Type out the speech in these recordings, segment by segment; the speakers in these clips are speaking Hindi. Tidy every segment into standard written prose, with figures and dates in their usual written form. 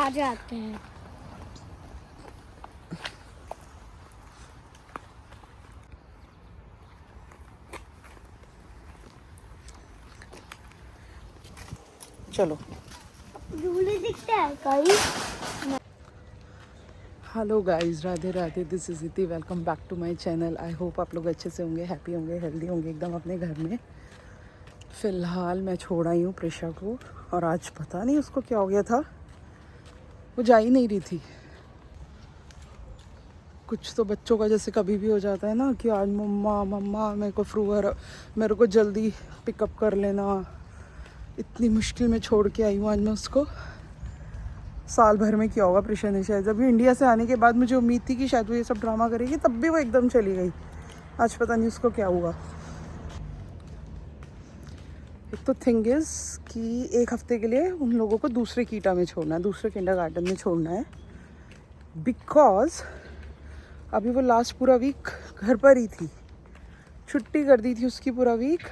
आ जाते हैं। चलो झूले दिखते हैं कहीं। Hello guys, Radhe Radhe. This is Iti. Welcome back to my channel. I hope आप लोग अच्छे से होंगे, हैप्पी होंगे, हेल्दी होंगे एकदम अपने घर में। फ़िलहाल मैं छोड़ आई हूँ प्रिशा को, और आज पता नहीं उसको क्या हो गया था, वो जा ही नहीं रही थी। कुछ तो बच्चों का जैसे कभी भी हो जाता है ना कि आज मम्मा मम्मा मेरे को जल्दी पिकअप कर लेना। इतनी मुश्किल में छोड़ के आई हूँ आज मैं उसको। साल भर में किया होगा प्रिशा ने शायद। जब इंडिया से आने के बाद मुझे उम्मीद थी कि शायद वो ये सब ड्रामा करेगी, तब भी वो एकदम चली गई। आज पता नहीं उसको क्या हुआ। एक तो थिंग इज़ कि एक हफ्ते के लिए उन लोगों को दूसरे कीटा में छोड़ना है, दूसरे किंडरगार्टन में छोड़ना है। बिकॉज अभी वो लास्ट पूरा वीक घर पर ही थी, छुट्टी कर दी थी उसकी पूरा वीक,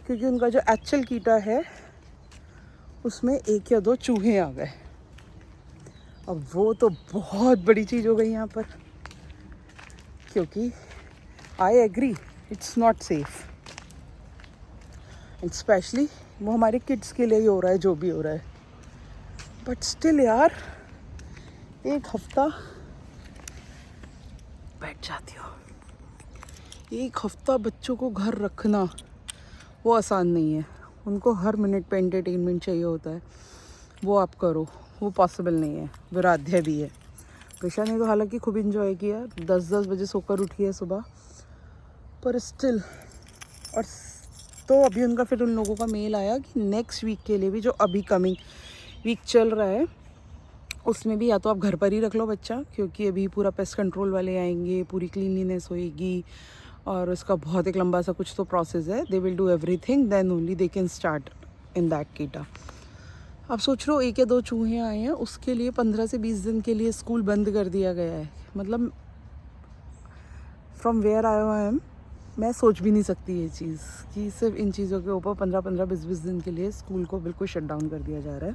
क्योंकि उनका जो एक्चुअल कीटा है उसमें 1 या 2 चूहे आ गए। अब वो तो बहुत बड़ी चीज़ हो गई यहाँ पर, क्योंकि I agree it's not safe, and specially वो हमारे किड्स के लिए ही हो रहा है जो भी हो रहा है। बट स्टिल यार, 1 हफ्ता बैठ जाती हो, 1 हफ्ता बच्चों को घर रखना वो आसान नहीं है। उनको हर मिनट पे एंटरटेनमेंट चाहिए होता है, वो आप करो, वो पॉसिबल नहीं है। विराध्य भी है। प्रिशा ने तो हालांकि खूब इंजॉय किया, 10-10 बजे सोकर उठी है सुबह, पर स्टिल। और तो अभी उनका फिर उन लोगों का मेल आया कि नेक्स्ट वीक के लिए भी, जो अभी कमिंग वीक चल रहा है, उसमें भी या तो आप घर पर ही रख लो बच्चा, क्योंकि अभी पूरा पेस्ट कंट्रोल वाले आएंगे, पूरी क्लीनलीनेस होएगी, और उसका बहुत एक लंबा सा कुछ तो प्रोसेस है। They will do everything, then only they can start in that कीटा। आप सोच लो 1 या 2 चूहे आए हैं, उसके लिए 15 से 20 दिन के लिए स्कूल बंद कर दिया गया है। मतलब फ्रॉम वेयर आई एम, मैं सोच भी नहीं सकती ये चीज़ कि सिर्फ इन चीज़ों के ऊपर 15-15, 20-20 दिन के लिए स्कूल को बिल्कुल शट डाउन कर दिया जा रहा है।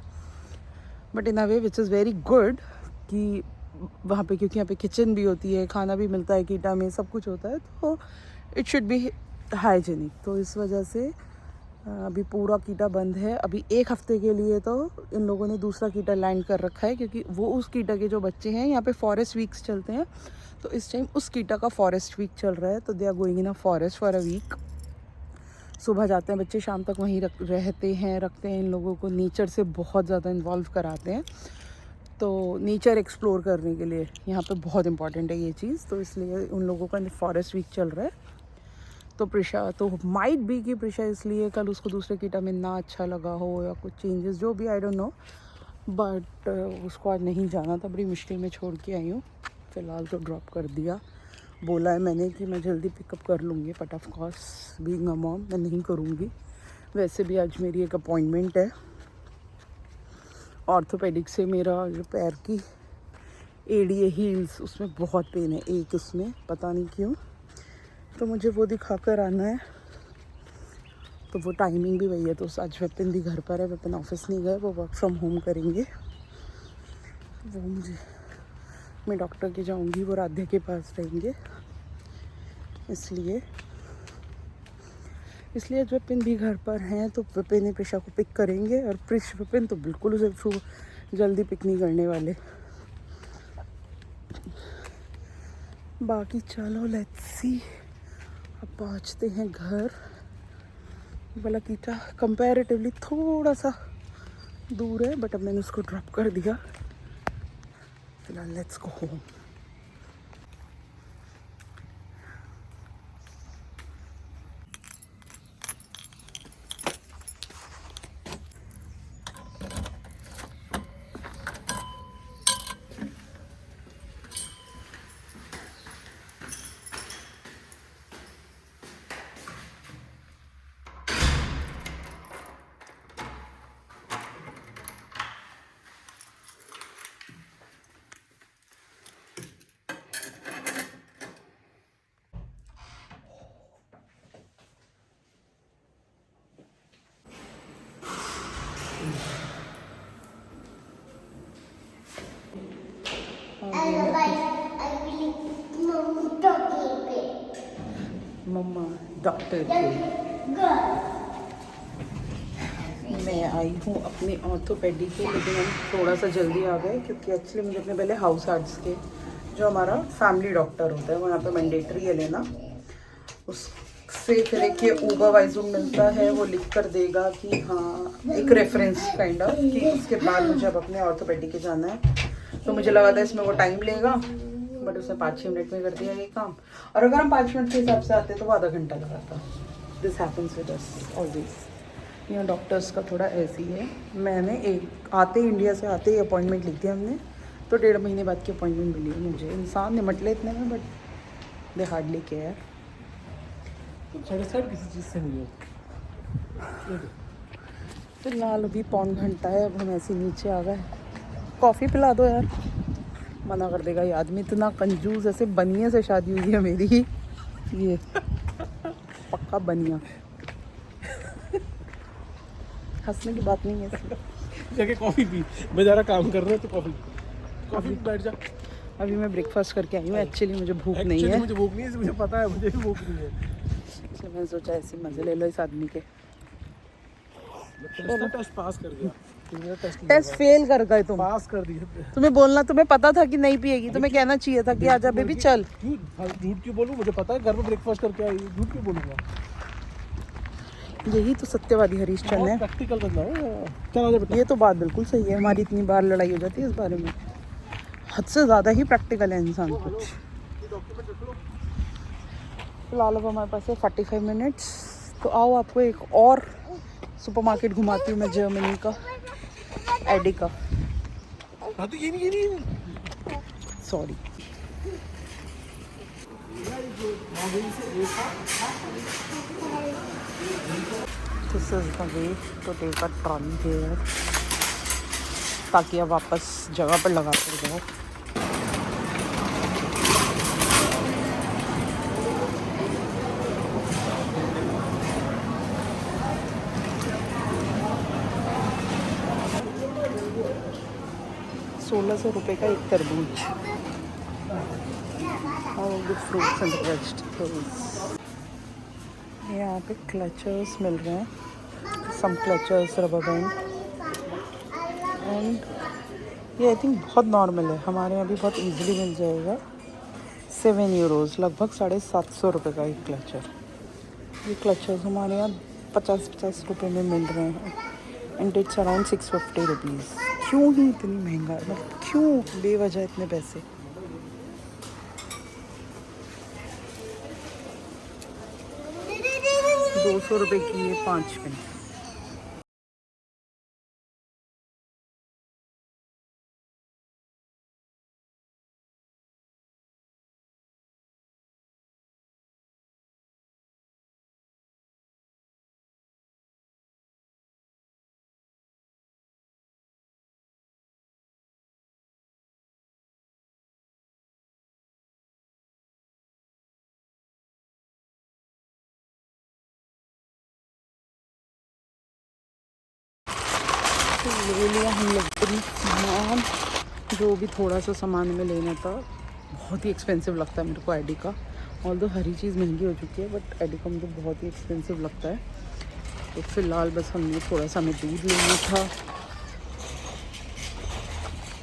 But in a way which is very good कि वहाँ पे, क्योंकि यहाँ पे किचन भी होती है, खाना भी मिलता है कीटा में, सब कुछ होता है, तो इट शुड बी हाइजीनिक। तो इस वजह से अभी पूरा कीटा बंद है। अभी 1 हफ्ते के लिए तो इन लोगों ने दूसरा कीटा लैंड कर रखा है, क्योंकि वो उस कीटा के जो बच्चे हैं, यहाँ पे फॉरेस्ट वीक्स चलते हैं, तो इस टाइम उस कीटा का फॉरेस्ट वीक चल रहा है। तो they are going in a forest for a week. सुबह जाते हैं बच्चे, शाम तक वहीं रहते हैं इन लोगों को नेचर से बहुत ज़्यादा इन्वॉल्व कराते हैं। तो नेचर एक्सप्लोर करने के लिए यहाँ पे बहुत इंपॉर्टेंट है ये चीज़, तो इसलिए उन लोगों का फॉरेस्ट वीक चल रहा है। तो प्रिशा तो माइट बी कि प्रिशा इसलिए कल उसको दूसरे कीटा में ना अच्छा लगा हो, या कुछ चेंजेस जो भी, आई डोंट नो, बट उसको आज नहीं जाना था। बड़ी मुश्किल में छोड़ के आई हूँ। फ़िलहाल तो ड्रॉप कर दिया। बोला है मैंने कि मैं जल्दी पिकअप कर लूँगी, but of course being a mom मैं नहीं करूँगी। वैसे भी आज मेरी एक अपॉइंटमेंट है ऑर्थोपेडिक से। मेरा जो पैर की एडीए हील्स, उसमें बहुत पेन है, एक उसमें पता नहीं क्यों, तो मुझे वो दिखा कर आना है। तो वो टाइमिंग भी वही है। तो आज विपिन भी घर पर है, विपिन ऑफिस नहीं गए, वो वर्क फ्रॉम होम करेंगे। वो मुझे, मैं डॉक्टर के जाऊंगी, वो राधे के पास रहेंगे, इसलिए आज विपिन भी घर पर हैं, तो विपिन ने प्रिशा को पिक करेंगे। और विपिन तो बिल्कुल उसे जल्दी पिक नहीं करने वाले। बाकी चलो लेट्स सी। अब पहुँचते हैं घर। वाला कीटा कंपैरेटिवली थोड़ा सा दूर है, बट अब मैंने उसको ड्रॉप कर दिया। फिलहाल लेट्स गो होम। मम्मा डॉक्टर के। मैं आई हूँ अपनी ऑर्थोपेडी के, लेकिन हम थोड़ा सा जल्दी आ गए क्योंकि एक्चुअली मुझे अपने पहले हाउस आर्ट्स के, जो हमारा फैमिली डॉक्टर होता है, वहाँ पे मैंडेटरी है लेना। उससे फिर एक ये ऊबरवाइजर मिलता है, वो लिख कर देगा कि हाँ एक रेफरेंस काइंड ऑफ, कि उसके बाद मुझे अब अपने ऑर्थोपेडी के जाना है। तो मुझे लगा था इसमें वो टाइम लेगा, बट उसने 5-6 मिनट में कर दिया ये काम। और अगर हम 5 मिनट के हिसाब से आते तो वो आधा घंटा लगाता। This happens with us always. यहाँ डॉक्टर्स का थोड़ा ऐसे ही है। मैंने इंडिया से आते ही अपॉइंटमेंट ली थी हमने, तो 1.5 महीने बाद की अपॉइंटमेंट मिली है मुझे। इंसान निमट ले इतने में, बट दे हार्डली केयर। किसी चीज़ से नहीं हो। फिलहाल अभी 1.25 घंटा है, अब हम ऐसे नीचे आ गए। कॉफ़ी पिला दो यार, मना कर देगा ये आदमी। इतना कंजूस, ऐसे बनिए से शादी हुई है मेरी, ये पक्का बनिया। हंसने की बात नहीं है इसमें। जाके कॉफ़ी पी, मैं ज़रा काम कर रहा हूँ तो कॉफ़ी बैठ जा। अभी मैं ब्रेकफास्ट करके आई हूँ। एक्चुअली मुझे भूख नहीं है। मुझे भूख नहीं है, मुझे पता है, मुझे भी भूख नहीं है। इसलिए मैंने सोचा ऐसे मज़े ले लो इस आदमी के। टेस्ट पास कर गया, टेस्ट फेल कर गए तुम। पास कर दिया। तुम्हें बोलना, तुम्हें पता था कि नहीं पिएगी, तुम्हें कहना चाहिए था कि आजा बेबी चल। झूठ क्यों बोलूं? मुझे पता है घर में ब्रेकफास्ट करके आई, झूठ क्यों बोलूंगा? यही तो सत्यवादी हरीश चंद्र है। प्रैक्टिकल करना है। चल आजा बेटा। ये तो बात बिल्कुल सही है। हमारी इतनी बार लड़ाई हो जाती है इस बारे में। हद से ज़्यादा ही प्रैक्टिकल है इंसान कुछ। फिलहाल अब हमारे पास है 45 मिनट्स। तो आओ आपको एक और सुपरमार्केट घुमाती हूँ मैं, जर्मनी का, एडी का। हाँ तो ये नहीं sorry. This is the way to take a trolley here, ताकि आप वापस जगह पर लगा कर जाओ। ₹1600 का एक तरबूज। All the fruits and vegetables. यहाँ पे क्लचर्स मिल रहे हैं, सम क्लचर्स, रबर बैंड, एंड ये आई थिंक बहुत नॉर्मल है, हमारे यहाँ भी बहुत इजीली मिल जाएगा। €7, लगभग ₹750 का एक क्लचर। ये क्लचर्स हमारे यहाँ 50-50 रुपये में मिल रहे हैं, एंड इट्स अराउंड ₹650। क्यों ही इतनी महंगा है, मतलब क्यों बेवजह इतने पैसे। ₹200 की ये 5 पेन। ले लिया हम लोग भी सामान, जो भी थोड़ा सा सामान में लेना था। बहुत ही एक्सपेंसिव लगता है मेरे को एडी का, ऑल्दो हरी चीज़ महंगी हो चुकी है, बट एडी का मुझे बहुत ही एक्सपेंसिव लगता है। तो फिलहाल बस हमने थोड़ा सा हमें दूध लेना था,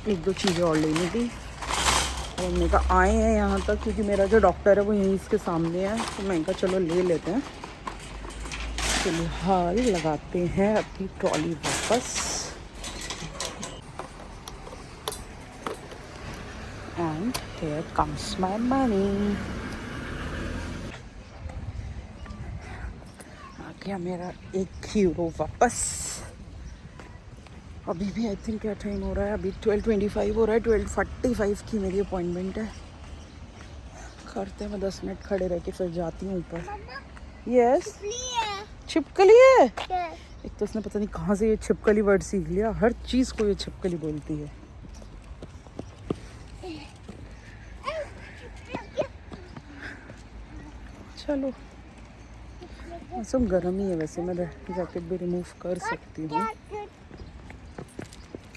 1-2 चीज़ें और लेनी थी। और हमने कहा आए हैं यहाँ तक क्योंकि मेरा जो डॉक्टर है वो यहीं इसके सामने है, तो मैंने कहा चलो ले लेते हैं। फिलहाल लगाते हैं अपनी ट्रॉली वापस, and here comes my money। आ गया मेरा €1 वापस। अभी भी आई थिंक क्या टाइम हो रहा है, अभी 12:25 हो रहा है। 12:45 की मेरी अपॉइंटमेंट है। करते मैं 10 मिनट खड़े रह के फिर जाती हूँ ऊपर। यस, छिपकली है। एक तो उसने पता नहीं कहाँ से ये छिपकली वर्ड सीख लिया, हर चीज़ को ये छिपकली बोलती है। चलो, मौसम गर्म ही है वैसे, मैं जैकेट भी रिमूव कर सकती हूँ।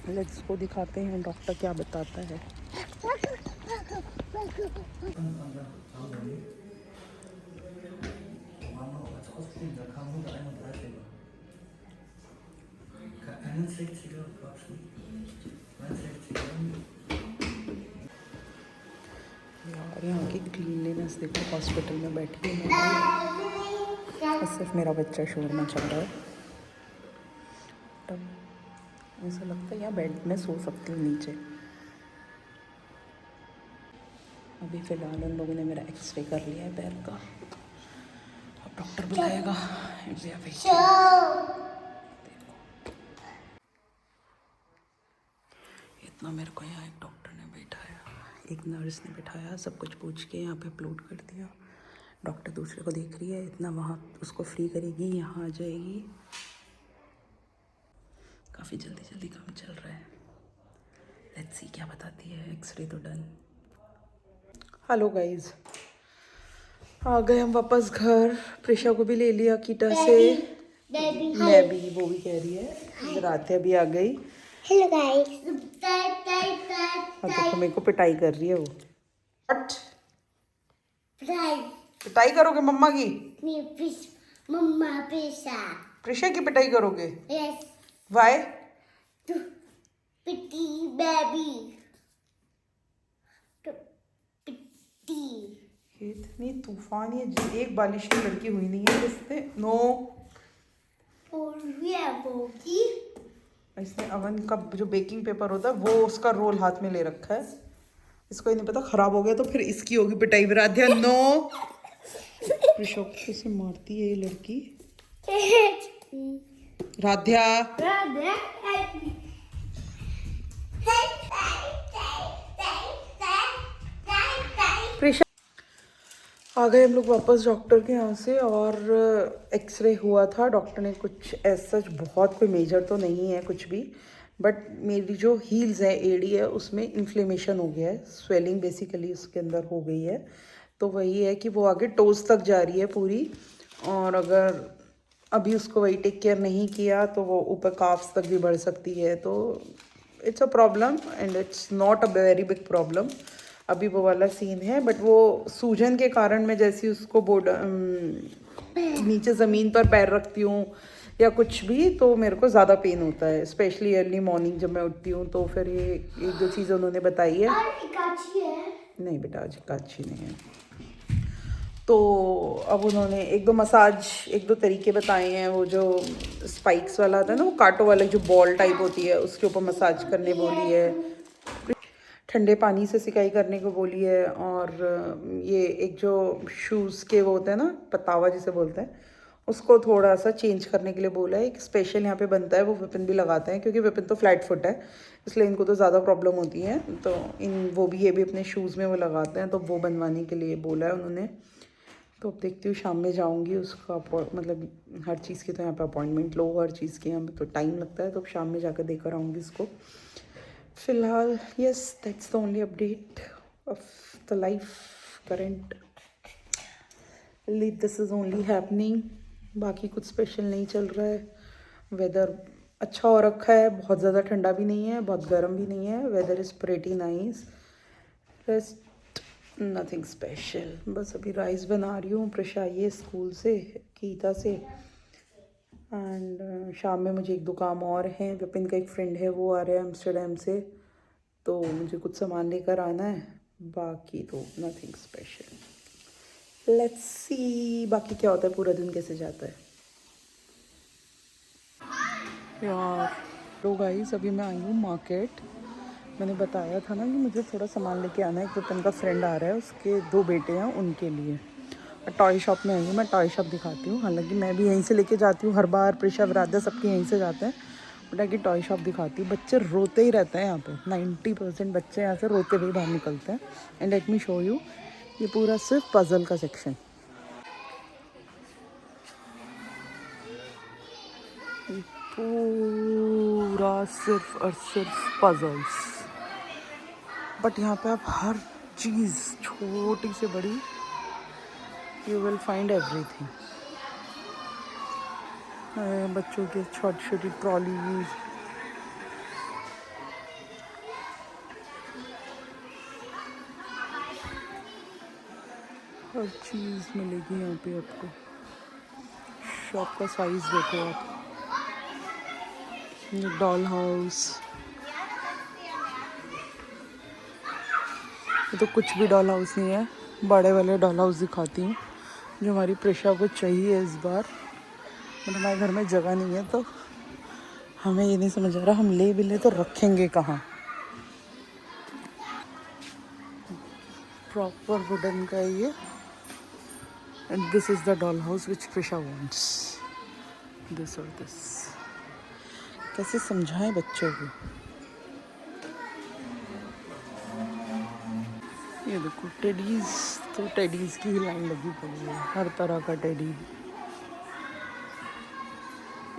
लेट्स को दिखाते हैं डॉक्टर क्या बताता है। यार यहाँ की क्लीनलीनेस देखो, हॉस्पिटल में बैठी हूँ मैं और सिर्फ मेरा बच्चा शोर मचा रहा है। तब ऐसा लगता है यहाँ बेड में सो सकती हूँ नीचे। अभी फ़िलहाल उन लोगों ने मेरा एक्सरे कर लिया है पैर का, अब डॉक्टर बुलाएगा। इतना मेरे को यहाँ एक डॉक्टर ने बैठाया, एक नर्स ने बैठाया, सब कुछ पूछ के यहाँ पे अपलोड कर दिया। डॉक्टर दूसरे को देख रही है, इतना वहाँ उसको फ्री करेगी, यहाँ आ जाएगी। काफ़ी जल्दी जल्दी काम चल रहा है। लेट्स सी क्या बताती है। एक्सरे तो डन। हेलो गाइज, आ गए हम वापस घर। प्रिशा को भी ले लिया कीटा से। मैं भी, वो भी कह रही है रात अभी आ गई। Hello guys. और देखो मेरे को पिटाई कर रही है वो। हट, पिटाई करोगे मम्मा की? मम्मा पिशा। प्रिशा की पिटाई करोगे? यस। वाई? पिटी बेबी। पिटी। इतनी तूफान, ये एक बालिश की लड़की हुई नहीं है जिसने नो। इसने अवन का जो बेकिंग पेपर होता है वो उसका रोल हाथ में ले रखा है। इसको ही नहीं पता खराब हो गया तो फिर इसकी होगी पिटाई। विराध्या नो। ऋषभ कैसे मारती है ये लड़की। राध्या प्रिशा। आ गए हम लोग वापस डॉक्टर के यहाँ से और एक्सरे हुआ था। डॉक्टर ने कुछ ऐसा बहुत कोई मेजर तो नहीं है कुछ भी, बट मेरी जो हील्स है, एड़ी है, उसमें इन्फ्लेमेशन हो गया है। स्वेलिंग बेसिकली उसके अंदर हो गई है। तो वही है कि वो आगे टोस तक जा रही है पूरी, और अगर अभी उसको वही टेक केयर नहीं किया तो वो ऊपर काफ्स तक भी बढ़ सकती है। तो it's a problem and it's not a very big problem. अभी वो वाला सीन है, बट वो सूजन के कारण मैं जैसी उसको बोर्ड नीचे ज़मीन पर पैर रखती हूँ या कुछ भी तो मेरे को ज़्यादा पेन होता है, स्पेशली अर्ली मॉर्निंग जब मैं उठती हूँ। तो फिर ये एक दो चीज़ें उन्होंने बताई है। नहीं बेटा, आज काची नहीं है। तो अब उन्होंने एक दो मसाज, एक दो तरीके बताए हैं। वो जो स्पाइक्स वाला आता है ना, वो कांटो वाला जो बॉल टाइप होती है, उसके ऊपर मसाज करने बोली है। ठंडे पानी से सिकाई करने को बोली है। और ये एक जो शूज़ के वो होते हैं ना, पतावा जिसे बोलते हैं, उसको थोड़ा सा चेंज करने के लिए बोला है। एक स्पेशल यहाँ पे बनता है, वो विपिन भी लगाते हैं क्योंकि विपिन तो फ्लैट फुट है, इसलिए इनको तो ज़्यादा प्रॉब्लम होती है। तो ये भी अपने शूज़ में वो लगाते हैं, तो वो बनवाने के लिए बोला है उन्होंने। तो अब देखती हूँ, शाम में जाऊँगी उसका मतलब हर चीज़ की तो यहाँ पे अपॉइंटमेंट लो, हर चीज़ की यहाँ पे तो टाइम लगता है। तो अब शाम में जाकर देकर आऊँगी इसको। फिलहाल yes, that's the only update of the life current. This is only happening, बाकी कुछ स्पेशल नहीं चल रहा है। वेदर अच्छा हो रखा है, बहुत ज़्यादा ठंडा भी नहीं है, बहुत गर्म भी नहीं है। Weather is pretty nice, rest nothing special. बस अभी राइस बना रही हूँ। प्रिशा आई है स्कूल से, गीता से, एंड शाम में मुझे एक दो काम और हैं। विपिन का एक फ्रेंड है, वो आ रहा है एम्स्टरडेम से, तो मुझे कुछ सामान लेकर आना है। बाकी तो नथिंग स्पेशल। लेट्स सी बाकी क्या होता है, पूरा दिन कैसे जाता है यार। तो गाइस अभी मैं आई हूँ मार्केट। मैंने बताया था ना कि मुझे थोड़ा सामान लेके आना है। एक विपिन का फ्रेंड आ रहा है, उसके 2 बेटे हैं, उनके लिए। टॉय शॉप में आई हूँ मैं, टॉय शॉप दिखाती हूँ। हालांकि मैं भी यहीं से लेके जाती हूँ हर बार, प्रिशा विराधा सबके यहीं से जाते हैं, बट आगे टॉय शॉप दिखाती हूँ। बच्चे रोते ही रहते हैं यहाँ पे, 90% बच्चे यहाँ से रोते हुए बाहर निकलते हैं। And let me show you, ये पूरा सिर्फ पजल का सेक्शन। पूरा सिर्फ और सिर्फ पजल्स। बट यहाँ पे आप हर चीज़ छोटी से बड़ी, यू विल फाइंड एवरीथिंग। बच्चों के छोटी छोटी ट्रॉली, हर चीज़ मिलेगी यहाँ पे आपको। शॉप का साइज देखो आप, ये डॉल हाउस, ये तो कुछ भी डॉल हाउस नहीं है, बड़े वाले डॉल हाउस दिखाती हूँ जो हमारी प्रेशा को चाहिए इस बार। मतलब हमारे घर में जगह नहीं है तो हमें ये नहीं समझ आ रहा हम ले भी ले तो रखेंगे कहाँ। प्रॉपर वुडन का है ये, and this is the doll house which Presha wants, this और दिस। कैसे समझाएं बच्चों को। ये देखो टेडीज, तो टेडीज की ही लाइन लगी पड़ी है, हर तरह का टेडी।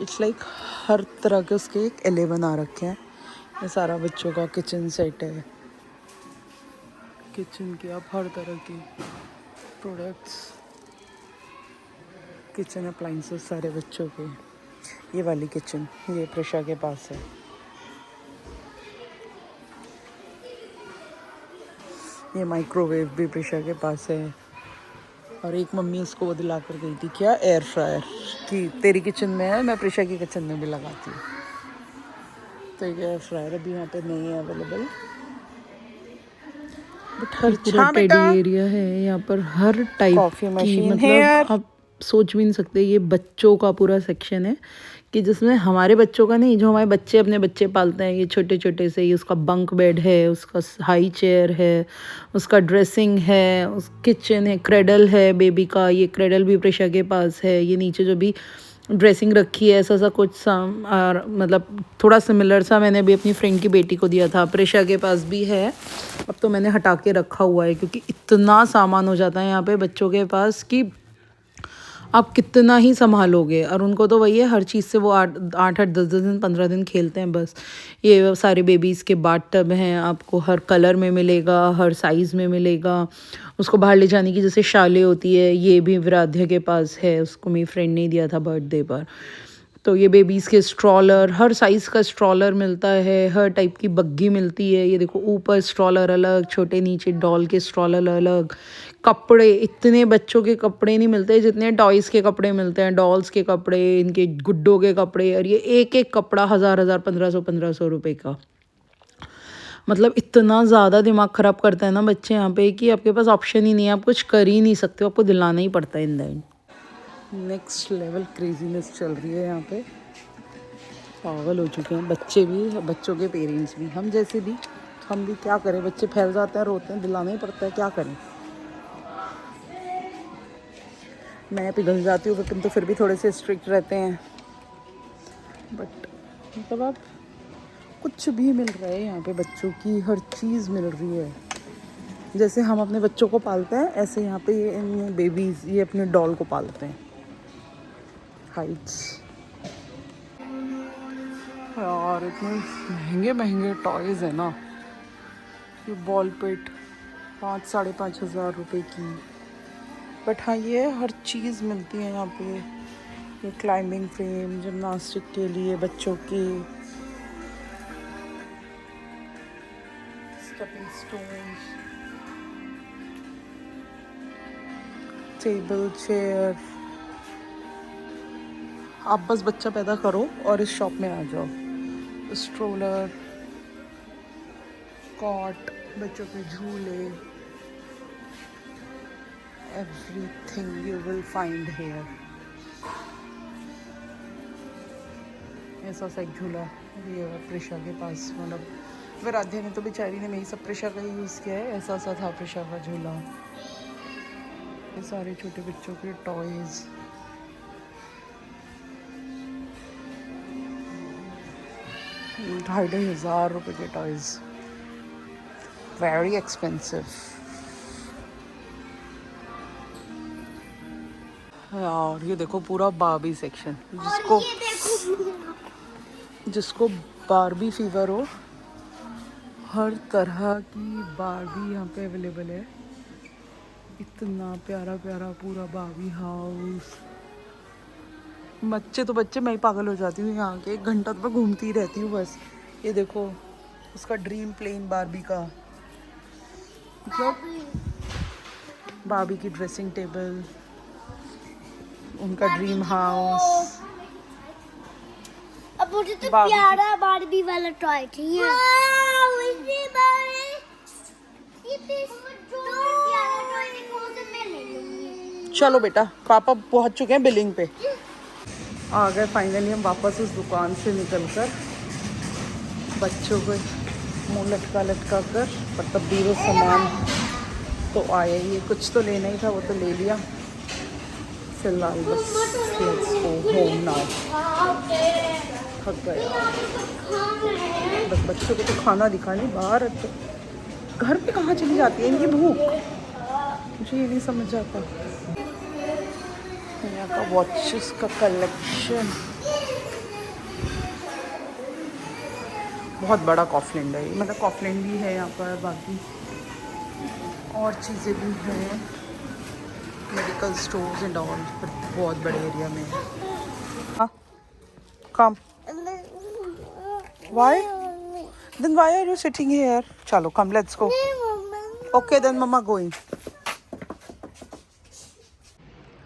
इट्स लाइक हर तरह के उसके एक 11 आ रखे हैं। ये सारा बच्चों का किचन सेट है, किचन के आप हर तरह के प्रोडक्ट्स, किचन अप्लाइंसेस सारे बच्चों के। ये वाली किचन ये प्रेशा के पास है। ये माइक्रोवेव भी प्रेशा के पास है। और एक मम्मी उसको वो दिला कर गई थी क्या, एयर फ्रायर, कि तेरी किचन में है मैं प्रेशा की किचन में भी लगाती हूँ। तो ये एयर फ्रायर अभी यहाँ पे नहीं है अवेलेबल, बट हर पूरा टेडी एरिया है यहाँ पर, हर टाइप कॉफी की, मशीन मतलब है। आप सोच भी नहीं सकते। ये बच्चों का पूरा सेक्शन है कि जिसमें हमारे बच्चों का नहीं, जो हमारे बच्चे अपने बच्चे पालते हैं, ये छोटे छोटे से, ये उसका बंक बेड है, उसका हाई चेयर है, उसका ड्रेसिंग है, उस किचन है, क्रेडल है बेबी का, ये क्रेडल भी प्रेशा के पास है। ये नीचे जो भी ड्रेसिंग रखी है ऐसा सा कुछ सा, और मतलब थोड़ा सिमिलर सा मैंने भी अपनी फ्रेंड की बेटी को दिया था, प्रेशा के पास भी है। अब तो मैंने हटा के रखा हुआ है क्योंकि इतना सामान हो जाता है यहाँ पे बच्चों के पास कि आप कितना ही संभालोगे। और उनको तो वही है, हर चीज़ से वो 8-8 10-10 दिन 15 दिन खेलते हैं बस। ये सारे बेबीज़ के बाथ टब हैं, आपको हर कलर में मिलेगा, हर साइज़ में मिलेगा। उसको बाहर ले जाने की जैसे शाले होती है, ये भी विराध्या के पास है, उसको मेरी फ्रेंड ने दिया था बर्थडे पर। तो ये बेबीज़ के स्ट्रॉलर, हर साइज़ का स्ट्रॉलर मिलता है, हर टाइप की बग्गी मिलती है। ये देखो ऊपर स्ट्रॉलर अलग, छोटे नीचे डॉल के स्ट्रॉलर अलग। कपड़े, इतने बच्चों के कपड़े नहीं मिलते जितने टॉयज़ के कपड़े मिलते हैं, डॉल्स के कपड़े, इनके गुड्डों के कपड़े। और ये एक एक कपड़ा 1000 1500 रुपए का। मतलब इतना ज़्यादा दिमाग ख़राब करता है ना बच्चे यहाँ पे कि आपके पास ऑप्शन ही नहीं है, आप कुछ कर ही नहीं सकते हो, आपको दिलाना ही पड़ता है in the end. Next level craziness चल रही है यहाँ पे, पागल हो चुके हैं बच्चे भी, बच्चों के पेरेंट्स भी, हम जैसे भी। हम भी क्या करें, बच्चे फैल जाते हैं, रोते हैं, दिलाना ही पड़ता है, क्या करें। मैं पिघल जाती हूँ, लेकिन तो फिर भी थोड़े से स्ट्रिक्ट रहते हैं। बट मतलब अब कुछ भी मिल रहा है यहाँ पे, बच्चों की हर चीज़ मिल रही है। जैसे हम अपने बच्चों को पालते हैं ऐसे यहाँ पे ये बेबीज़ ये अपने डॉल को पालते हैं। हाइट्स यार, इतने महंगे महंगे टॉयज़ है ना। ये बॉल पेट 5-5.5 हज़ार रुपये की। बट हाँ, ये हर चीज़ मिलती है यहाँ पे। ये क्लाइंबिंग फ्रेम, जिमनास्टिक के लिए बच्चों की, स्टेपिंग स्टोन्स, टेबल, चेयर। आप बस बच्चा पैदा करो और इस शॉप में आ जाओ। स्ट्रोलर, कॉट, बच्चों के झूले, everything you will find here. ऐसा सा एक झूला ये प्रेशा के पास, मतलब विराध्या ने तो बेचारी ने मेरी सब प्रेशा का ही यूज़ किया है। ऐसा सा था प्रेशा का झूला। ये सारे छोटे बच्चों के टॉयज़, 2,500 रुपये के टॉयज़, वेरी एक्सपेंसिव यार। ये देखो पूरा बारबी सेक्शन, जिसको बारबी फीवर हो, हर तरह की बारबी यहाँ पे अवेलेबल है। इतना प्यारा प्यारा पूरा बारबी हाउस। बच्चे तो बच्चे, मैं ही पागल हो जाती हूँ यहाँ के, 1 घंटा तो मैं घूमती ही रहती हूँ बस। ये देखो उसका ड्रीम प्लेन बारबी का, मतलब बारबी की ड्रेसिंग टेबल, उनका ड्रीम हाउस। अब मुझे तो बार्बी। प्यारा बार्बी वाला टॉय चाहिए। चलो बेटा, पापा पहुंच चुके हैं बिलिंग पे। आ गए फाइनली हम वापस उस दुकान से निकलकर, बच्चों को मुंह लटका कर, पर तब भी वो सामान तो आया ही है। कुछ तो लेना ही था, वो तो ले लिया। फिलहाल बस लेट्स गो होम नाउ। थक गया बस। बच्चों को तो खाना दिखाने बाहर, घर पे कहाँ चली जाती है इनकी भूख, मुझे ये नहीं समझ आता। यहाँ का वॉचेस का कलेक्शन, बहुत बड़ा कॉफलैंड है ये, मतलब कॉफलैंड भी है यहाँ पर, बाकी और चीज़ें भी हैं, मेडिकल स्टोर्स एंड ऑल, पर बहुत बड़े एरिया में है। हाँ, कम। Why? Then why are you sitting here? चलो come, let's go. Okay then mama going.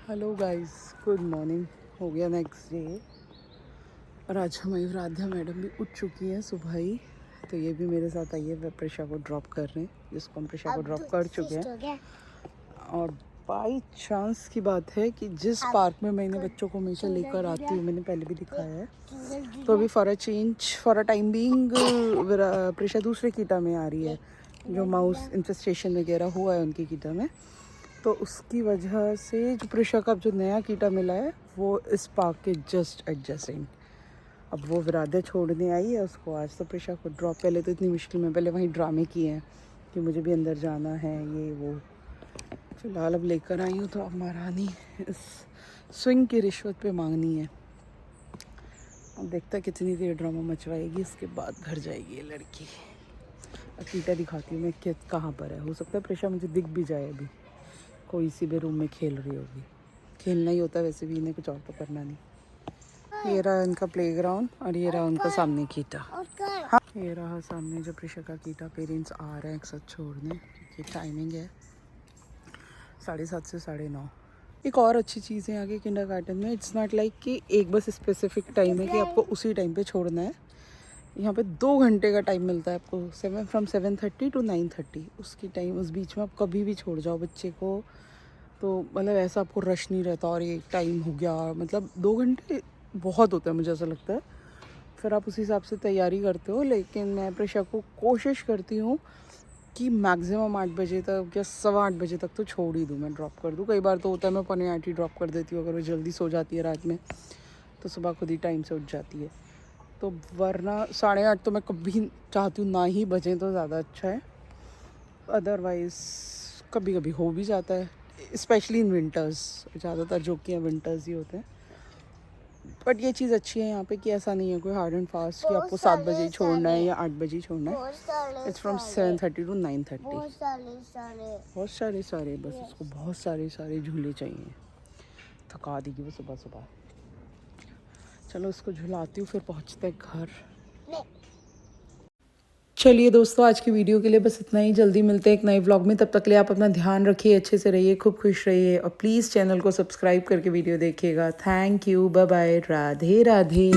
Hello guys, good morning. हो गया नेक्स्ट डे और आज हमारी राध्या मैडम भी उठ चुकी हैं सुबह ही, तो ये भी मेरे साथ आई है वह प्रिशा को ड्रॉप करने, जिसको हम प्रिशा को ड्रॉप कर चुके हैं। और बाई चांस की बात है कि जिस पार्क में मैंने बच्चों को हमेशा लेकर आती हूँ, मैंने पहले भी दिखाया है, तो अभी for a change, for a time being Prisha दूसरे कीटा में आ रही है, जो माउस इन्फेस्टेशन वगैरह हुआ है उनकी कीटा में, तो उसकी वजह से जो प्रिशा का जो नया कीटा मिला है वो इस पार्क के जस्ट एडजेसेंट। अब वो विराध्या छोड़ने आई है उसको आज, तो प्रिशा को ड्रॉप, पहले तो इतनी मुश्किल में, पहले वहीं ड्रामे किए हैं कि मुझे भी अंदर जाना है ये वो, फिलहाल अब लेकर आई हूँ। तो अब महारानी इस स्विंग की रिश्वत पे मांगनी है। अब देखता कितनी देर ड्रामा मचवाएगी, इसके बाद घर जाएगी ये लड़की। अकीटा दिखाती हूँ मैं कि कहाँ पर है, हो सकता है प्रिशा मुझे दिख भी जाए, अभी कोई सी भी रूम में खेल रही होगी, खेलना ही होता है वैसे भी इन्हें, कुछ और तो करना नहीं। ये रहा इनका प्लेग्राउंड और ये रहा उनका सामने कीटा। हाँ, ये रहा सामने जो प्रिशा का कीटा। पेरेंट्स आ रहे हैं एक साथ छोड़ने, क्योंकि टाइमिंग है 7:30 से 9:30। एक और अच्छी चीज़ है यहाँ के किंडरगार्टन में, इट्स नॉट लाइक कि एक बस स्पेसिफिक टाइम है कि आपको उसी टाइम पे छोड़ना है। यहाँ पे 2 घंटे का टाइम मिलता है आपको, फ्रॉम 7:30 to 9:30, उसकी टाइम, उस बीच में आप कभी भी छोड़ जाओ बच्चे को, तो मतलब ऐसा आपको रश नहीं रहता और ये टाइम हो गया, मतलब 2 घंटे बहुत होता है मुझे ऐसा लगता है। फिर आप उसी हिसाब से तैयारी करते हो, लेकिन मैं प्रिशा को कोशिश करती हूँ कि मैक्सिमम 8 बजे तक या 8:15 बजे तक तो छोड़ ही दूँ, मैं ड्रॉप कर दूँ। कई बार तो होता है मैं 8:15 ही ड्रॉप कर देती हूँ, अगर वो जल्दी सो जाती है रात में तो सुबह खुद ही टाइम से उठ जाती है, तो वरना 8:30 तो मैं कभी चाहती हूँ ना ही बजें तो ज़्यादा अच्छा है। अदरवाइज़ कभी कभी हो भी जाता है, स्पेशली इन विंटर्स, ज़्यादातर जो कि विंटर्स ही होते हैं। बट ये चीज़ अच्छी है यहाँ पे कि ऐसा नहीं है कोई हार्ड एंड फास्ट कि आपको 7 बजे ही छोड़ना है या 8 बजे ही छोड़ना है। It's from 7:30 to 9:30। बहुत सारे बस उसको बहुत सारे झूले चाहिए, थका देगी वो सुबह सुबह। चलो उसको झुलाती हूँ, फिर पहुँचते हैं घर। चलिए दोस्तों, आज की वीडियो के लिए बस इतना ही। जल्दी मिलते हैं एक नए व्लॉग में, तब तक के लिए आप अपना ध्यान रखिए, अच्छे से रहिए, खूब खुश रहिए और प्लीज़ चैनल को सब्सक्राइब करके वीडियो देखिएगा। Thank you, bye bye, Radhe Radhe.